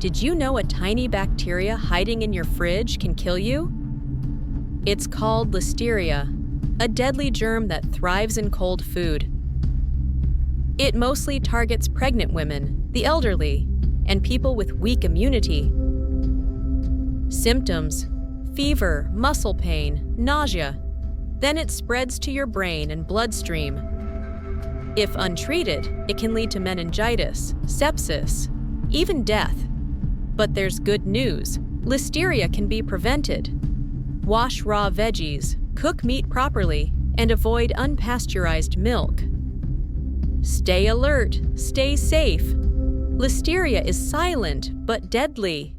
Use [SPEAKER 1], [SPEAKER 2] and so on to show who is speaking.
[SPEAKER 1] Did you know a tiny bacteria hiding in your fridge can kill you? It's called listeria, a deadly germ that thrives in cold food. It mostly targets pregnant women, the elderly, and people with weak immunity. Symptoms: fever, muscle pain, nausea. Then it spreads to your brain and bloodstream. If untreated, it can lead to meningitis, sepsis, even death. But there's good news. Listeria can be prevented. Wash raw veggies, cook meat properly, and avoid unpasteurized milk. Stay alert, stay safe. Listeria is silent but deadly.